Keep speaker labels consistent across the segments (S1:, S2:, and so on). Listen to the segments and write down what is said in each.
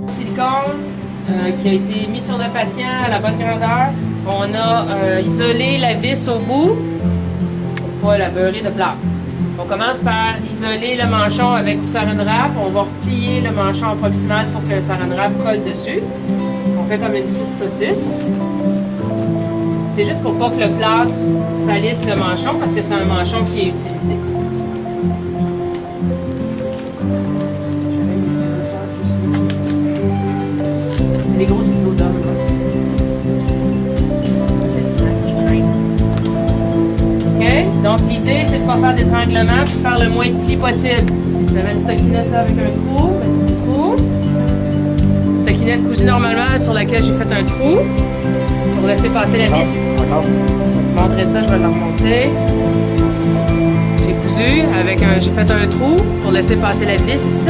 S1: Silicone qui a été mis sur le patient à la bonne grandeur. On a isolé la vis au bout pour pas la beurrer de plâtre. On commence par isoler le manchon avec du saran wrap. On va replier le manchon en proximal pour que le saran wrap colle dessus. On fait comme une petite saucisse. C'est juste pour pas que le plâtre salisse le manchon parce que c'est un manchon qui est utilisé. C'est des gros ciseaux d'homme. OK? Donc l'idée, c'est de ne pas faire d'étranglement puis faire le moins de plis possible. J'avais une stockinette là avec un trou, un petit trou. Une stockinette cousue normalement sur laquelle j'ai fait un trou pour laisser passer la vis. Je vais montrer ça, je vais la remonter. J'ai cousu avec j'ai fait un trou pour laisser passer la vis.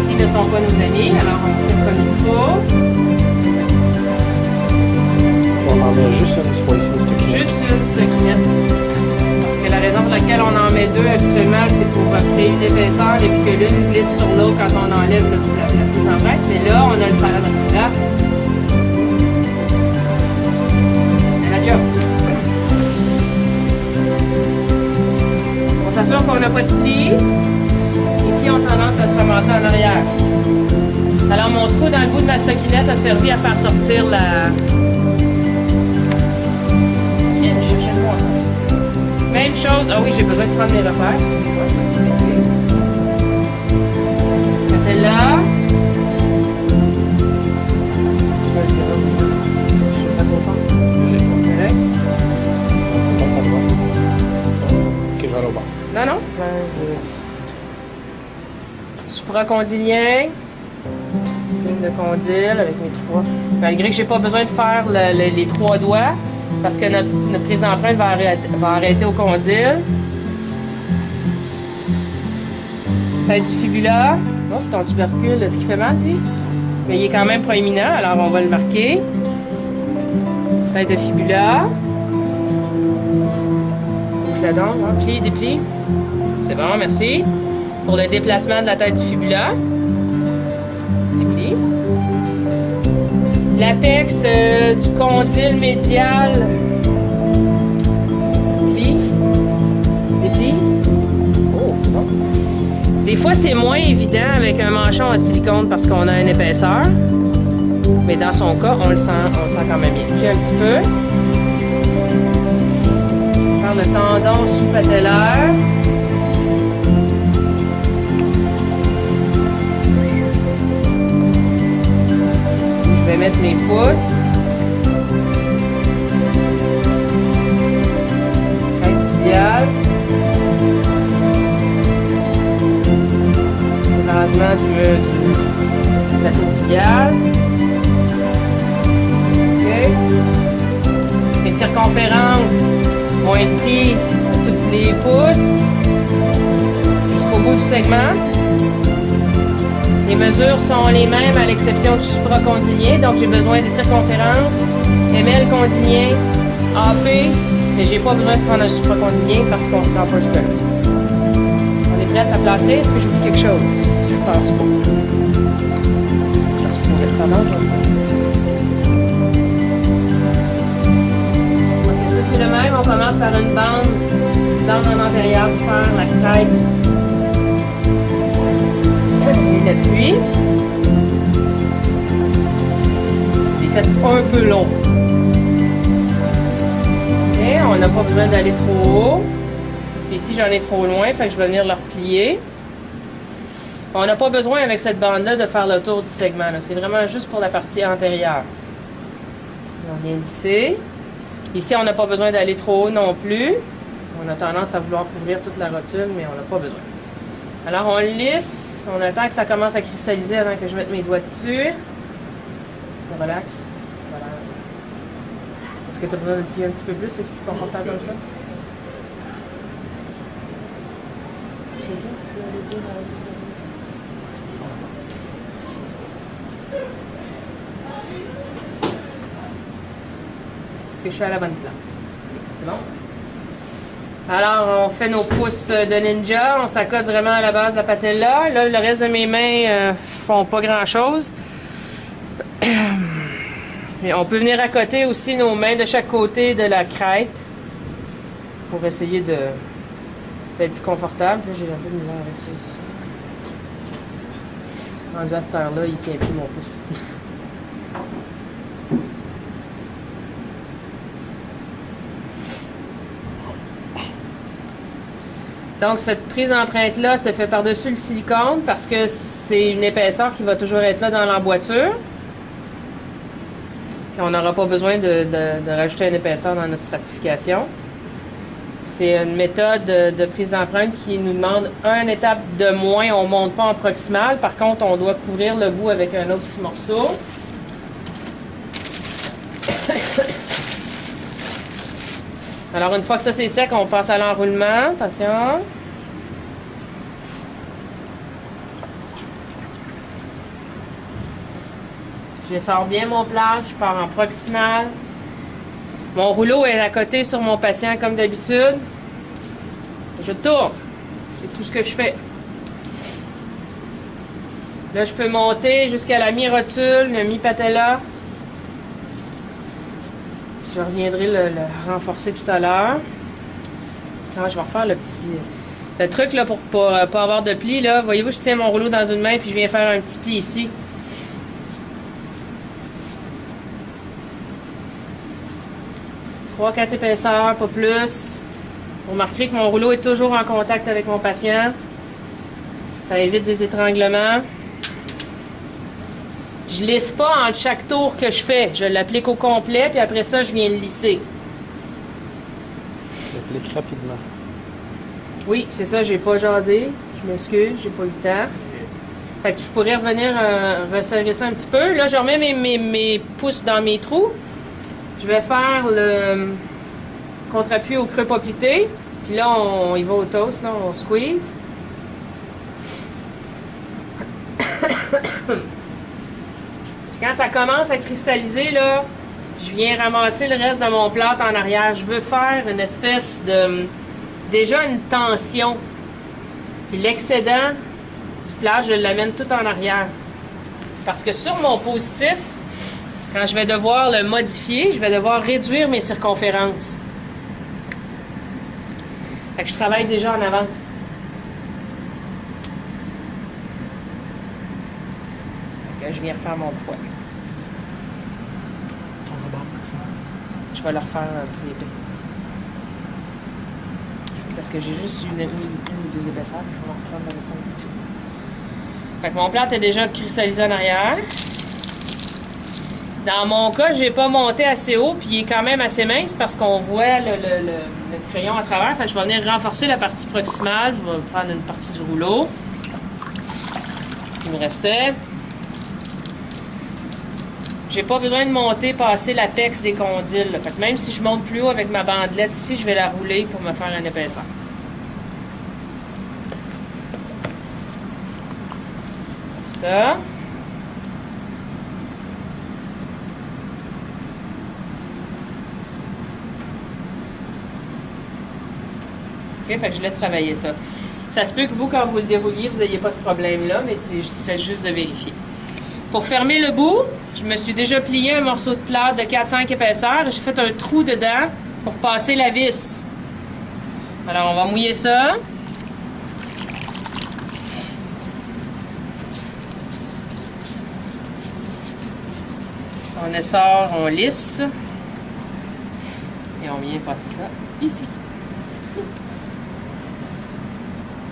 S1: Ils ne sont pas nos amis, alors on tire comme il faut.
S2: On en met juste une fois ici,
S1: Juste une stockinette. Parce que la raison pour laquelle on en met deux habituellement, c'est pour créer une épaisseur et puis que l'une glisse sur l'autre quand on enlève la prise en tête. Mais là, on a le saran wrap. C'est la job. On s'assure qu'on n'a pas de plis. Les plis ont tendance à se ramasser en arrière. Alors, mon trou dans le bout de ma stockinette a servi à faire sortir la... Même chose. Ah oui, j'ai besoin de prendre mes repères. Excusez-moi, je vais essayer. C'était là. Je vais le dire là. Je suis pas content.
S2: Ok, je vais aller au bar.
S1: Non, non. Supracondylien. Ligne de condyle avec mes trois. Malgré que j'ai pas besoin de faire les trois doigts. Parce que notre prise d'empreinte va arrêter au condyle. Tête du fibula. Oh, ton tubercule, est-ce qu'il fait mal, lui? Mais il est quand même proéminent, alors on va le marquer. Tête de fibula. Bouge la dent, hein? Plie, déplie. C'est bon, merci. Pour le déplacement de la tête du fibula. Déplie. L'apex du condyle médial. Plie. Déplie. Oh, c'est bon. Des fois, c'est moins évident avec un manchon en silicone parce qu'on a une épaisseur. Mais dans son cas, on le sent quand même bien. Plie un petit peu. Faire le tendon sous-patellaire. Je vais mettre mes pouces. Tête tibiale. Évancement du plateau tibial. OK. Les circonférences vont être prises de tous les pouces jusqu'au bout du segment. Les mesures sont les mêmes à l'exception du supracondylien, donc j'ai besoin des circonférences, ML condylien, AP, mais j'ai pas besoin de prendre un supracondylien parce qu'on se rend pas jusque-là. On est prêt à plâtrer? Est-ce que j'oublie quelque chose? Je pense pas. Ça se pourrait. Pardon, je vais c'est ça, c'est le même. On commence par une bande en antérieur pour faire la crête. Et l'appui. J'ai fait un peu long. Et on n'a pas besoin d'aller trop haut. Puis ici, j'en ai trop loin, fait que je vais venir le replier. On n'a pas besoin avec cette bande-là de faire le tour du segment. C'est vraiment juste pour la partie antérieure. On vient lisser. Ici, on n'a pas besoin d'aller trop haut non plus. On a tendance à vouloir couvrir toute la rotule, mais on n'a pas besoin. Alors, on lisse. On attend que ça commence à cristalliser avant que je mette mes doigts dessus. Je relaxe. Voilà. Est-ce que tu as besoin de le plier un petit peu plus? Est-ce plus confortable comme ça? Est-ce que je suis à la bonne place? C'est bon? Alors, on fait nos pouces de ninja. On s'accote vraiment à la base de la patella. Là, le reste de mes mains font pas grand-chose. Et on peut venir accoter aussi nos mains de chaque côté de la crête pour essayer d'être plus confortable. Là, j'ai un peu de misère avec ça. Rendu à cette heure-là, il tient plus mon pouce. Donc, cette prise d'empreinte-là se fait par-dessus le silicone parce que c'est une épaisseur qui va toujours être là dans l'emboîture. Puis on n'aura pas besoin de rajouter une épaisseur dans notre stratification. C'est une méthode de prise d'empreinte qui nous demande une étape de moins. On ne monte pas en proximal. Par contre, on doit couvrir le bout avec un autre petit morceau. Alors, une fois que ça c'est sec, on passe à l'enroulement. Attention. Je sors bien mon plat, je pars en proximal. Mon rouleau est à côté sur mon patient comme d'habitude. Je tourne. C'est tout ce que je fais. Là, je peux monter jusqu'à la mi-rotule, le mi-patella. Je reviendrai le renforcer tout à l'heure. Je vais refaire le truc là, pour pas avoir de pli. Là. Voyez-vous, je tiens mon rouleau dans une main puis je viens faire un petit pli ici. 3-4 épaisseurs, pas plus. Vous remarquerez que mon rouleau est toujours en contact avec mon patient. Ça évite des étranglements. Je lisse pas entre chaque tour que je fais. Je l'applique au complet, puis après ça, je viens le lisser.
S2: J'applique rapidement.
S1: Oui, c'est ça, j'ai pas jasé. Je m'excuse, j'ai pas eu le temps. Fait que je pourrais revenir resserrer ça un petit peu. Là, je remets mes pouces dans mes trous. Je vais faire le contre-appui au creux poplité. Puis là, on y va au toast, là, on squeeze. Quand ça commence à cristalliser, là, je viens ramasser le reste de mon plâtre en arrière. Je veux faire une espèce de... déjà une tension. Puis l'excédent du plat, je l'amène tout en arrière. Parce que sur mon positif, quand je vais devoir le modifier, je vais devoir réduire mes circonférences. Fait que je travaille déjà en avance. Fait que je viens refaire mon poids. Je vais le refaire plus épais. Parce que j'ai juste une ou deux épaisseurs. Je vais reprendre le restant un petit peu. Fait que mon plâtre est déjà cristallisé en arrière. Dans mon cas, j'ai pas monté assez haut, puis il est quand même assez mince parce qu'on voit le crayon à travers. Fait que je vais venir renforcer la partie proximale. Je vais prendre une partie du rouleau qui me restait. J'ai pas besoin de monter, passer l'apex des condyles. Là. Fait que même si je monte plus haut avec ma bandelette ici, je vais la rouler pour me faire une épaisseur. Ça. OK, fait que je laisse travailler ça. Ça se peut que vous, quand vous le dérouliez, vous n'ayez pas ce problème-là, mais c'est juste de vérifier. Pour fermer le bout, je me suis déjà plié un morceau de plâtre de 4-5 épaisseurs et j'ai fait un trou dedans pour passer la vis. Alors, on va mouiller ça. On essore, on lisse. Et on vient passer ça ici.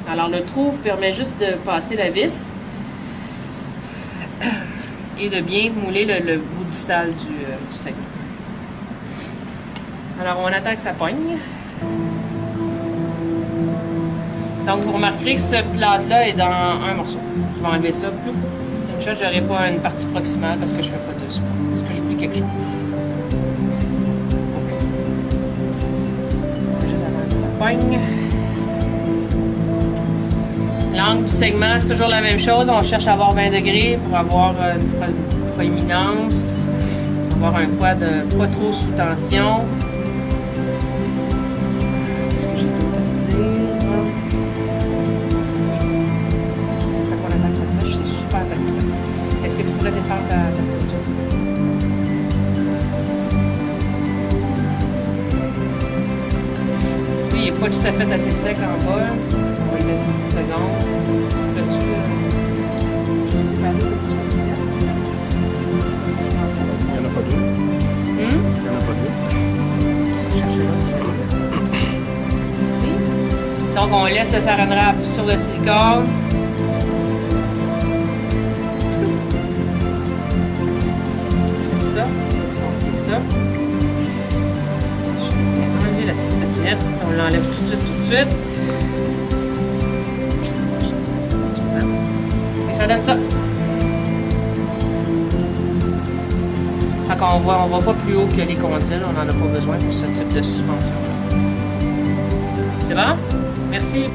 S1: Alors, le trou permet juste de passer la vis et de bien mouler le bout distal du segment. Alors, on attend que ça pogne. Donc, vous remarquerez que ce plâtre-là est dans un morceau. Je vais enlever ça. Une chose, je n'aurai pas une partie proximale parce que je ne fais pas de support. Parce que j'oublie quelque chose. C'est juste avant que ça pogne. L'angle du segment, c'est toujours la même chose. On cherche à avoir 20 degrés pour avoir une proéminence, avoir un quad pas trop sous tension. Qu'est-ce que j'ai d'autre à dire? Quand on attend que ça sèche, c'est super palpitant. Est-ce que tu pourrais défaire ta ceinture? Lui, il n'est pas tout à fait assez sec en bas. On va y mettre une petite seconde. Là-dessus, je sais pas.
S2: Il n'y en a pas deux. Il n'y en a pas deux.
S1: Ici. Donc, on laisse le saran wrap sur le silicone. Ça. Ça. Je vais enlever la stockinette. On l'enlève tout de suite. Et ça donne ça. Fait qu'on voit, on va pas plus haut que les condyles. On n'en a pas besoin pour ce type de suspension. C'est bon? Merci.